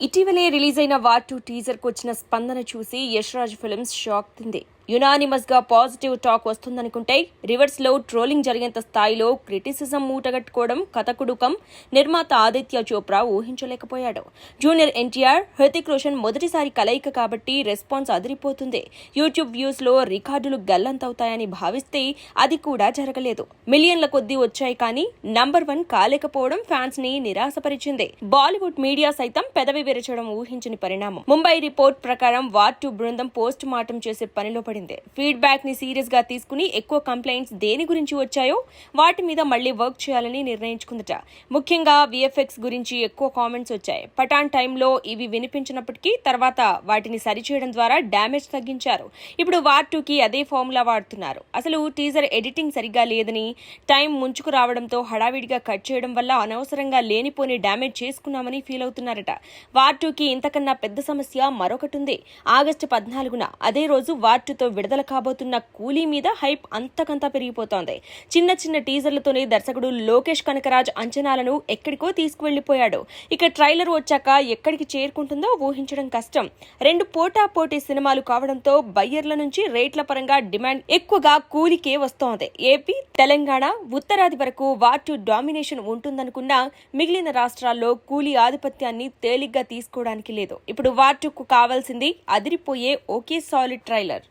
ఇటీవలే రిలీజ్ అయిన war 2 teaser కు వచ్చిన స్పందన చూసి యష్ రాజ్ ఫిల్మ్స్ షాక్ తింది. యునానిమస్ గా పాజిటివ్ టాక్ వస్తుందనుకుంటే రివర్స్ లో ట్రోలింగ్ జరిగేంత స్థాయిలో క్రిటిసిజం మూటగట్టుకోవడం కథకుడుకం నిర్మాత ఆదిత్య చోప్రా ఊహించలేకపోయాడు. జూనియర్ ఎన్టీఆర్, హృతిక్ రోషన్ మొదటిసారి కలయిక కాబట్టి రెస్పాన్స్ అదిరిపోతుంది. యూట్యూబ్ వ్యూస్ లో రికార్డులు గల్లంతవుతాయని భావిస్తే అది కూడా జరగలేదు. మిలియన్ల కొద్దీ వచ్చాయి కానీ నంబర్ 1 కాలేకపోవడం ఫ్యాన్స్ ని నిరాశపరిచింది. బాలీవుడ్ మీడియా సైతం పెదవి విరచడం ఊహించని పరిణామం. ముంబై రిపోర్ట్ ప్రకారం వార్ 2 బృందం పోస్ట్ మార్టం చేసే పనిలో పడింది. ఫీడ్బ్యాక్ ని సీరియస్ గా తీసుకుని ఎక్కువ కంప్లైంట్స్ దేని గురించి వచ్చాయో వాటి మీద మళ్లీ వర్క్ చేయాలని నిర్ణయించుకుందట. ముఖ్యంగా విఎఫ్ఎక్స్ గురించి ఎక్కువ కామెంట్స్ వచ్చాయి. పఠాన్ టైంలో ఇవి వినిపించినప్పటికీ తర్వాత వాటిని సరిచేయడం ద్వారా డ్యామేజ్ తగ్గించారు. ఇప్పుడు వార్ 2 కి అదే ఫార్ములా వాడుతున్నారు. అసలు టీజర్ ఎడిటింగ్ సరిగ్గా లేదని, టైం ముంచుకు రావడంతో హడావిడిగా కట్ చేయడం వల్ల అనవసరంగా లేనిపోని డ్యామేజ్ చేసుకున్నామని ఫీల్ అవుతున్నారట. వార్ 2 కి ఇంతకన్నా పెద్ద సమస్య మరొకటి ఉంది. ఆగస్టు 14న అదే రోజు వార్ 2తో విడుదల కాబోతున్న కూలీ మీద హైప్ అంతకంతా పెరిగిపోతోంది. చిన్న చిన్న టీజర్లతోనే దర్శకుడు లోకేష్ కనకరాజ్ అంచనాలను ఎక్కడికో తీసుకువెళ్లిపోయాడు. ఇక ట్రైలర్ వచ్చాక ఎక్కడికి చేరుకుంటుందో ఊహించడం కష్టం. 2 పోటాపోటీ సినిమాలు కావడంతో బయ్యర్ల నుంచి రేట్ల పరంగా డిమాండ్ ఎక్కువగా కూలీకే వస్తోంది. ఏపీ, తెలంగాణ, ఉత్తరాది వరకు వార్ 2 డామినేషన్ ఉంటుందనుకున్నా మిగిలిన రాష్ట్రాల్లో కూలీ ఆధిపత్యాన్ని తేలిగ్గా తీసుకోవడానికి లేదు. ఇప్పుడు వార్ 2కు కావాల్సింది అదిరిపోయే ఒకే సాలిడ్ ట్రైలర్.